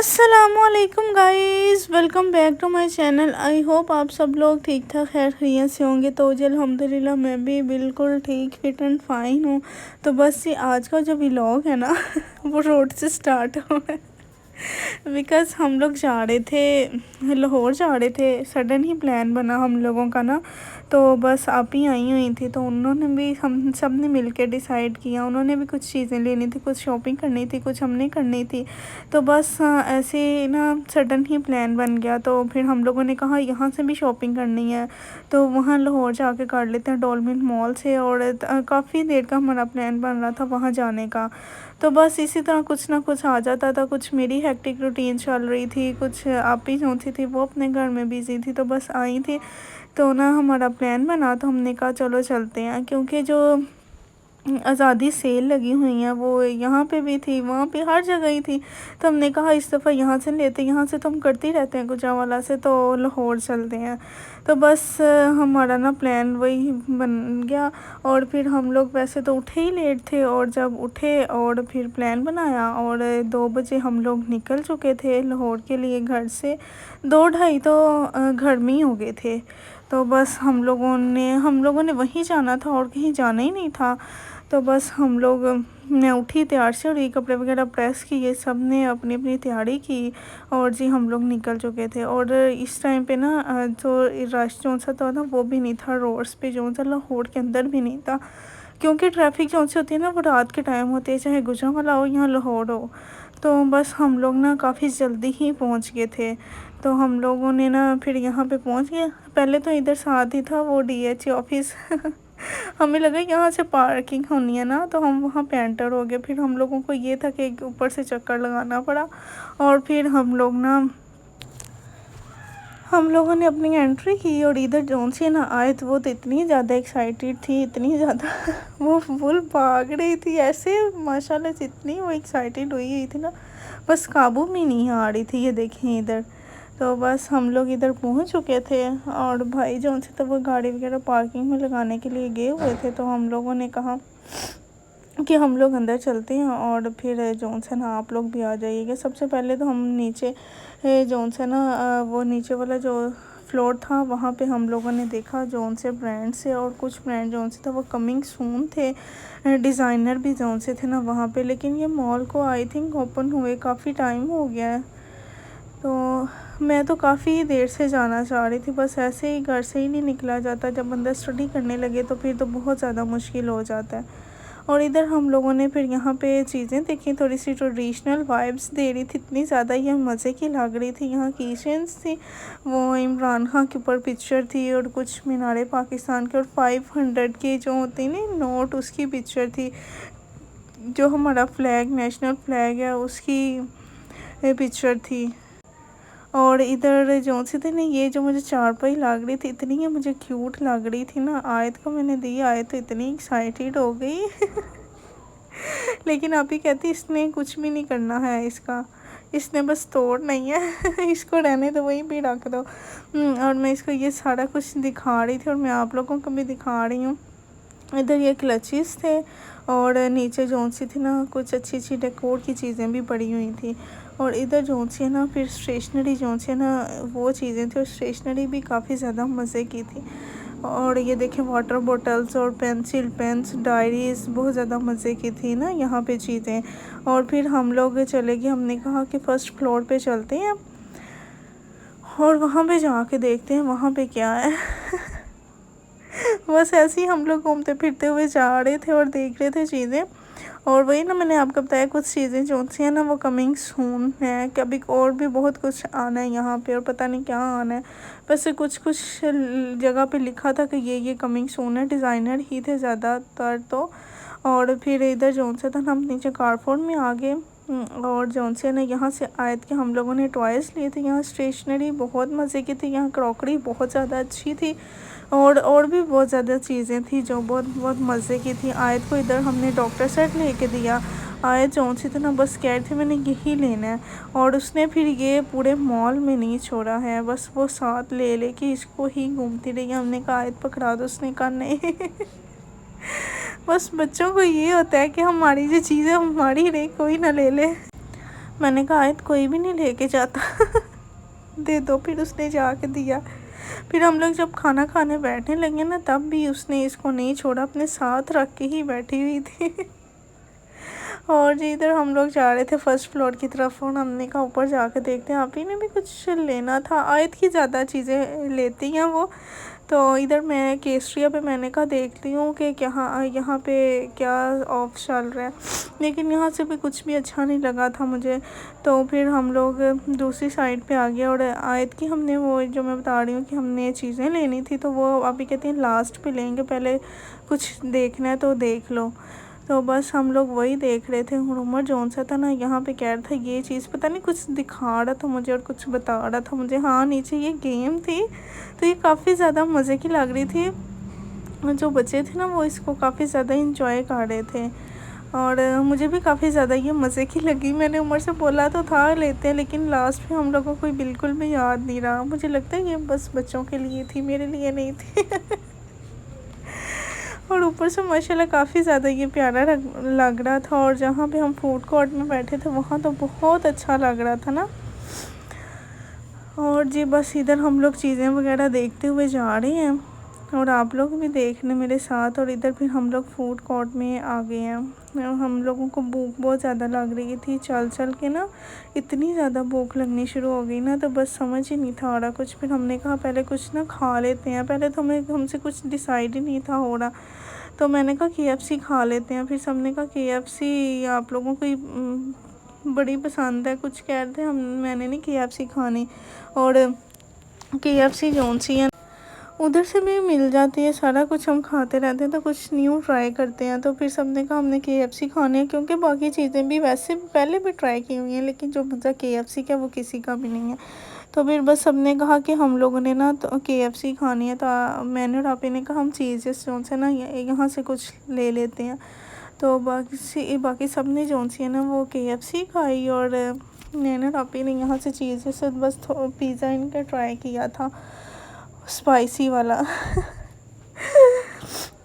अस्सलामुअलैकुम guys, welcome back to my channel. I hope आप सब लोग ठीक ठाक खैर खैरियत से होंगे। तो जी अल्हम्दुलिल्लाह मैं भी बिल्कुल ठीक फिट एंड फाइन हूँ। तो बस ये आज का जो व्लॉग है ना वो रोड से स्टार्ट हो रहा है बिकॉज़ हम लोग जा रहे थे, लाहौर जा रहे थे। सडन ही प्लान बना हम लोगों का ना। तो बस आप ही आई हुई थी, तो उन्होंने भी, हम सब ने मिल के डिसाइड किया। उन्होंने भी कुछ चीज़ें लेनी थी, कुछ शॉपिंग करनी थी, कुछ हमने करनी थी। तो बस ऐसे ना सडन ही प्लान बन गया। तो फिर हम लोगों ने कहा यहाँ से भी शॉपिंग करनी है, तो वहाँ लाहौर जाके कर लेते हैं डॉल्फिन मॉल से। और काफ़ी देर का हमारा प्लान बन रहा था वहाँ जाने का। तो बस इसी तरह कुछ ना कुछ आ जाता था। कुछ मेरी हेक्टिक रूटीन चल रही थी, कुछ आप ही जो थी वो अपने घर में बिज़ी थी। तो बस आई थी, तो ना हमारा प्लान बना, तो हमने कहा चलो चलते हैं। क्योंकि जो आज़ादी सेल लगी हुई हैं वो यहाँ पे भी थी, वहाँ पे हर जगह ही थी। तो हमने कहा इस दफ़ा यहाँ से लेते, यहाँ से तो हम करते ही रहते हैं गुजरांवाला से, तो लाहौर चलते हैं। तो बस हमारा ना प्लान वही बन गया। और फिर हम लोग वैसे तो उठे ही लेट थे, और जब उठे और फिर प्लान बनाया, और 2 बजे हम लोग निकल चुके थे लाहौर के लिए घर से। 2 ढाई तो घर में ही हो गए थे। तो बस हम लोगों ने वहीं जाना था और कहीं जाना ही नहीं था। तो बस मैं उठी तैयार से, और ये कपड़े वगैरह प्रेस किए, सब ने अपनी अपनी तैयारी की। और जी हम लोग निकल चुके थे। और इस टाइम पे ना जो रश जो सा था ना वो भी नहीं था रोड्स पे, जो सा लाहौर के अंदर भी नहीं था। क्योंकि ट्रैफिक जो सी होती है ना वो रात के टाइम होती है, चाहे गुजरांवाला हो या लाहौर हो। तो बस हम लोग ना काफ़ी जल्दी ही पहुंच गए थे। तो हम लोगों ने ना फिर यहाँ पे पहुंच गया। पहले तो इधर साथ ही था वो DH ऑफिस हमें लगा यहाँ से पार्किंग होनी है ना, तो हम वहाँ पे एंटर हो गए। फिर हम लोगों को ये था कि ऊपर से चक्कर लगाना पड़ा। और फिर हम लोगों ने अपनी एंट्री की। और इधर जोन से ना आए तो वो तो इतनी ज़्यादा एक्साइटेड थी, इतनी ज़्यादा वो फुल भाग रही थी ऐसे, माशाल्लाह से इतनी वो एक्साइटेड हुई थी ना, बस काबू में नहीं आ रही थी। ये देखें इधर। तो बस हम लोग इधर पहुंच चुके थे। और भाई जो से तो वो गाड़ी वगैरह पार्किंग में लगाने के लिए गए हुए थे। तो हम लोगों ने कहा कि हम लोग अंदर चलते हैं, और फिर जोन से ना आप लोग भी आ जाइएगा। सबसे पहले तो हम नीचे जोन से ना वो नीचे वाला जो फ्लोर था वहाँ पे हम लोगों ने देखा जोन से ब्रांड से, और कुछ ब्रांड जोन से था वो कमिंग सून थे। डिज़ाइनर भी जोन से थे ना वहाँ पे। लेकिन ये मॉल को आई थिंक ओपन हुए काफ़ी टाइम हो गया है। तो मैं तो काफ़ी देर से जाना चाह रही थी, बस ऐसे ही घर से ही नहीं निकला जाता। जब बंदा स्टडी करने लगे तो फिर तो बहुत ज़्यादा मुश्किल हो जाता है। और इधर हम लोगों ने फिर यहाँ पे चीज़ें देखी, थोड़ी सी ट्रेडिशनल वाइब्स दे रही थी, इतनी ज़्यादा ये मज़े की लग रही थी। यहाँ की चेन्स थी, वो इमरान खान के ऊपर पिक्चर थी, और कुछ मीनारे पाकिस्तान के, और 500 के जो होते हैं ना नोट, उसकी पिक्चर थी। जो हमारा फ्लैग, नेशनल फ्लैग है, उसकी पिक्चर थी। और इधर जो सी थी ना, ये जो मुझे चारपाई लग रही थी, इतनी ये मुझे क्यूट लग रही थी ना। आयत को मैंने दी, आयत तो इतनी एक्साइटेड हो गई लेकिन आप ही कहती इसने कुछ भी नहीं करना है इसका, इसने बस तोड़ नहीं है इसको रहने दो, वहीं पे रख दो। और मैं इसको ये सारा कुछ दिखा रही थी, और मैं आप लोगों को भी दिखा रही हूँ। इधर ये क्लचेस थे, और नीचे जोन सी थी ना कुछ अच्छी अच्छी डेकोर की चीज़ें भी पड़ी हुई थी। और इधर जोन सी है ना फिर स्टेशनरी जोन सी है ना वो चीज़ें थी, और स्टेशनरी भी काफ़ी ज़्यादा मज़े की थी। और ये देखें वाटर बॉटल्स और पेंसिल, पेन्स, डायरीज़ बहुत ज़्यादा मज़े की थी ना यहाँ पे चीज़ें। और फिर हम लोग चले गए, हमने कहा कि फ़र्स्ट फ्लोर पे चलते हैं और वहाँ पे जाके देखते हैं वहाँ पे क्या है बस ऐसे ही हम लोग घूमते फिरते हुए जा रहे थे और देख रहे थे चीज़ें। और वही ना मैंने आपको बताया कुछ चीज़ें जो सी है ना वो कमिंग सून है, कि अभी और भी बहुत कुछ आना है यहाँ पे, और पता नहीं क्या आना है। वैसे कुछ कुछ जगह पे लिखा था कि ये कमिंग सून है, डिज़ाइनर ही थे ज़्यादातर तो। और फिर इधर जोन से था हम नीचे कारफोन में आ गए। और जोन से ना यहाँ से आए थे, हम लोगों ने टॉयज़ लिए थे। यहाँ स्टेशनरी बहुत मज़े की थी, यहाँ क्रॉकरी बहुत ज़्यादा अच्छी थी, और भी बहुत ज़्यादा चीज़ें थी जो बहुत बहुत मज़े की थी। आयत को इधर हमने डॉक्टर सेट लेके दिया। आयत जौन सी तो ना बस कह रही थी मैंने यही लेना है, और उसने फिर ये पूरे मॉल में नहीं छोड़ा है, बस वो साथ ले के इसको ही घूमती रही। हमने कहा आयत पकड़ा दो, उसने कहा नहीं बस बच्चों को ये होता है कि हमारी जो चीज़ें हमारी रहे, कोई ना ले ले। मैंने कहा आयत कोई भी नहीं लेके जाता दे दो। फिर उसने जाके दिया। फिर हम लोग जब खाना खाने बैठने लगे ना, तब भी उसने इसको नहीं छोड़ा, अपने साथ रख के ही बैठी हुई थी और जी इधर हम लोग जा रहे थे फर्स्ट फ्लोर की तरफ, और हमने कहा ऊपर जाके देखते हैं। आप ही ने भी कुछ लेना था, आयत की ज़्यादा चीज़ें लेती हैं वो। तो इधर मैं केसरिया पे मैंने कहा देखती हूँ कि यहाँ पे क्या ऑफ चल रहा है, लेकिन यहाँ से भी कुछ भी अच्छा नहीं लगा था मुझे। तो फिर हम लोग दूसरी साइड पे आ गए, और आयत की हमने वो जो मैं बता रही हूँ कि हमने चीज़ें लेनी थी, तो वो अभी कहती हैं लास्ट पे लेंगे, पहले कुछ देखना है तो देख लो। तो बस हम लोग वही देख रहे थे। उमर जौन सा था ना, यहाँ पे कह रहा था ये चीज़, पता नहीं कुछ दिखा रहा था मुझे और कुछ बता रहा था मुझे। हाँ नीचे ये गेम थी, तो ये काफ़ी ज़्यादा मज़े की लग रही थी। जो बच्चे थे ना वो इसको काफ़ी ज़्यादा इंजॉय कर रहे थे, और मुझे भी काफ़ी ज़्यादा ये मज़े की लगी। मैंने उमर से बोला तो था लेते हैं, लेकिन लास्ट में हम लोगों को बिल्कुल भी याद नहीं रहा। मुझे लगता है ये बस बच्चों के लिए थी, मेरे लिए नहीं थी और ऊपर से माशाल्लाह काफ़ी ज़्यादा ये प्यारा लग रहा था। और जहाँ पे हम फूड कोर्ट में बैठे थे वहाँ तो बहुत अच्छा लग रहा था ना। और जी बस इधर हम लोग चीज़ें वगैरह देखते हुए जा रहे हैं, और आप लोग भी देखने मेरे साथ। और इधर फिर हम लोग फूड कोर्ट में आ गए हैं। हम लोगों को भूख बहुत ज़्यादा लग रही थी, चल चल के ना इतनी ज़्यादा भूख लगनी शुरू हो गई ना, तो बस समझ ही नहीं था आ रहा कुछ। फिर हमने कहा पहले कुछ ना खा लेते हैं। पहले तो हमसे कुछ डिसाइड ही नहीं था हो रहा, तो मैंने कहा KFC खा लेते हैं। फिर सबने कहा KFC आप लोगों को बड़ी पसंद है, कुछ कह रहे थे। मैंने नहीं KFC खानी, और KFC जौन सी है उधर से भी मिल जाती है, सारा कुछ हम खाते रहते हैं, तो कुछ न्यू ट्राई करते हैं। तो फिर सबने कहा हमने KFC खाने हैं, क्योंकि बाकी चीज़ें भी वैसे पहले भी ट्राई की हुई हैं, लेकिन जो मज़ा KFC का वो किसी का भी नहीं है। तो फिर बस सबने कहा कि हम लोगों ने ना तो KFC खानी है। तो मैंने और आपी ने कहा हम चीज़ेस जौन से ना यहाँ से कुछ ले लेते हैं। तो बाकी सब ने जौन सी है ना वो KFC खाई, और मैंने और आपी ने यहाँ से चीज़ेस बस पिज़्ज़ा इनका ट्राई किया था, स्पाइसी वाला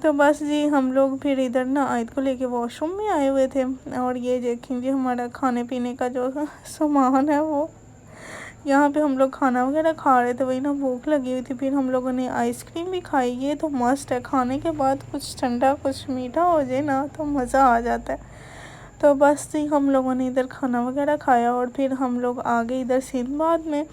तो बस जी हम लोग फिर इधर ना आयत को लेके वॉशरूम में आए हुए थे, और ये देखेंगे हमारा खाने पीने का जो सामान है वो यहाँ पे हम लोग खाना वगैरह खा रहे थे, वही ना भूख लगी हुई थी। फिर हम लोगों ने आइसक्रीम भी खाई। ये तो मस्त है, खाने के बाद कुछ ठंडा कुछ मीठा हो जाए ना तो मज़ा आ जाता है। तो बस जी हम लोगों ने इधर खाना वगैरह खाया, और फिर हम लोग आ गए इधर सिंदबाद में।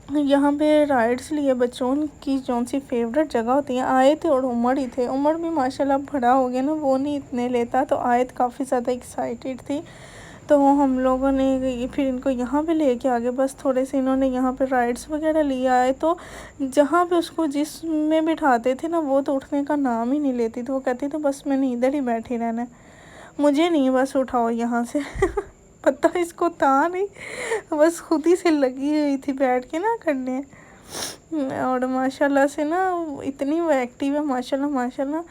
यहाँ पे राइड्स लिए बच्चों की जौन सी फेवरेट जगह होती हैं। आए थे और उमर ही थे, उमर भी माशाल्लाह बड़ा हो गया ना, वो नहीं इतने लेता, तो आयत काफ़ी ज़्यादा एक्साइटेड थी। तो हम लोगों ने फिर इनको यहाँ पे लेके आ गए। बस थोड़े से इन्होंने यहाँ पे राइड्स वगैरह लिए आए, तो जहाँ पे उसको जिसमें बिठाते थे ना वो तो उठने का नाम ही नहीं लेती थी। वो कहती तो बस मैंने इधर ही बैठी रहना है, मुझे नहीं बस उठाओ यहाँ से पता इसको था नहीं, बस खुद ही से लगी हुई थी बैठ के ना करने। और माशाल्लाह से ना इतनी वो एक्टिव है, माशाल्लाह माशाल्लाह।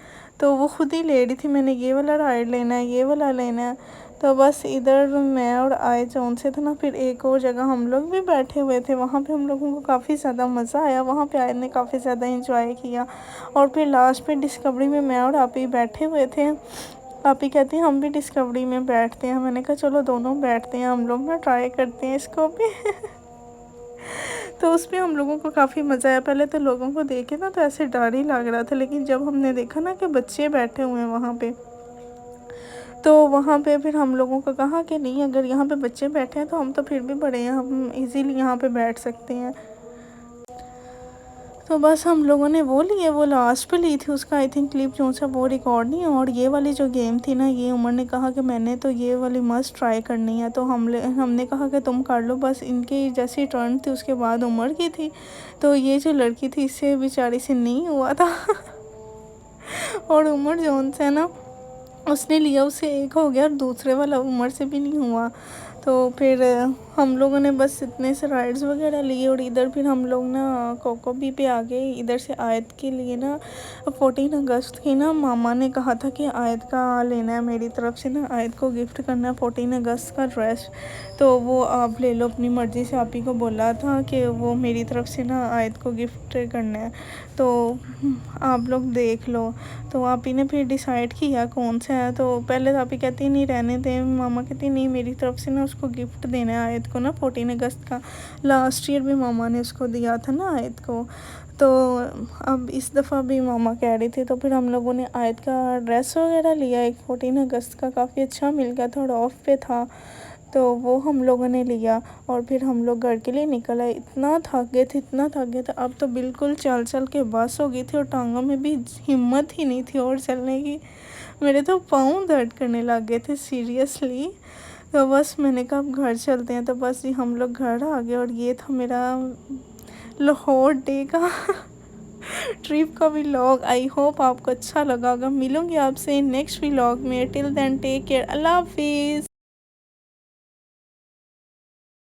तो वो खुद ही ले रही थी, मैंने ये वाला राइड लेना है, ये वाला लेना है। तो बस इधर मैं और आए जौन से थे ना, फिर एक और जगह हम लोग भी बैठे हुए थे, वहाँ पे हम लोगों को काफ़ी ज़्यादा मज़ा आया। वहाँ पे आए ने काफ़ी ज़्यादा इंजॉय किया। और फिर लास्ट पे डिस्कवरी में मैं और आप ही बैठे हुए थे। आप ही कहती हैं हम भी डिस्कवरी में बैठते हैं। मैंने कहा चलो दोनों बैठते हैं, हम लोग ना ट्राई करते हैं इसको भी तो उसमें हम लोगों को काफ़ी मज़ा आया। पहले तो लोगों को देखे ना तो ऐसे डर ही लग रहा था, लेकिन जब हमने देखा ना कि बच्चे बैठे हुए हैं वहाँ पे, तो वहाँ पे फिर हम लोगों को कहा कि नहीं अगर यहाँ पे बच्चे बैठे हैं तो हम तो फिर भी बड़े हैं, हम इजीली यहाँ पे बैठ सकते हैं। तो बस हम लोगों ने वो लिए, वो लास्ट पे ली थी, उसका आई थिंक क्लिप जो सा वो रिकॉर्ड नहीं है। और ये वाली जो गेम थी ना, ये उमर ने कहा कि मैंने तो ये वाली मस्ट ट्राई करनी है, तो हमने कहा कि तुम कर लो। बस इनकी जैसी टर्न थी उसके बाद उमर की थी, तो ये जो लड़की थी इससे बेचारी से नहीं हुआ था और उमर जोन से ना उसने लिया, उससे एक हो गया और दूसरे वाला उमर से भी नहीं हुआ। तो फिर हम लोगों ने बस इतने से राइड्स वगैरह लिए और इधर फिर हम लोग ना कोको बी पे आ गए। इधर से आयत के लिए ना 14 अगस्त की ना मामा ने कहा था कि आयत का लेना है, मेरी तरफ से ना आयत को गिफ्ट करना है 14 अगस्त का ड्रेस, तो वो आप ले लो अपनी मर्ज़ी से। आप ही को बोला था कि वो मेरी तरफ से ना आयत को गिफ्ट करना है, तो आप लोग देख लो। तो आप ही ने फिर डिसाइड किया कौन सा है। तो पहले तो आप ही कहती नहीं रहने दें, मामा कहती नहीं मेरी तरफ से ना उसको गिफ्ट देना है आयत को ना 14 अगस्त का। लास्ट ईयर भी मामा ने उसको दिया था ना आयत को, तो अब इस दफ़ा भी मामा कह रही थी। तो फिर हम लोगों ने आयत का ड्रेस वगैरह लिया एक 14 अगस्त का, काफ़ी अच्छा मिल गया, थोड़ा ऑफ पे था, तो वो हम लोगों ने लिया और फिर हम लोग घर के लिए निकल आए। इतना थक गए थे, इतना थक गए थे, अब तो बिल्कुल चल चल के बस हो गई थी और टांगों में भी हिम्मत ही नहीं थी और चलने की। मेरे तो पाँव दर्द करने लग गए थे सीरियसली। तो बस मैंने कहा अब घर चलते हैं, तो बस ही हम लोग घर आ गए। और ये था मेरा लाहौर डे का ट्रिप का व्लॉग। आई होप आपको अच्छा लगा होगा। मिलूंगी आपसे नेक्स्ट व्लॉग में। टिल देन टेक केयर, अल्लाह हाफिज़।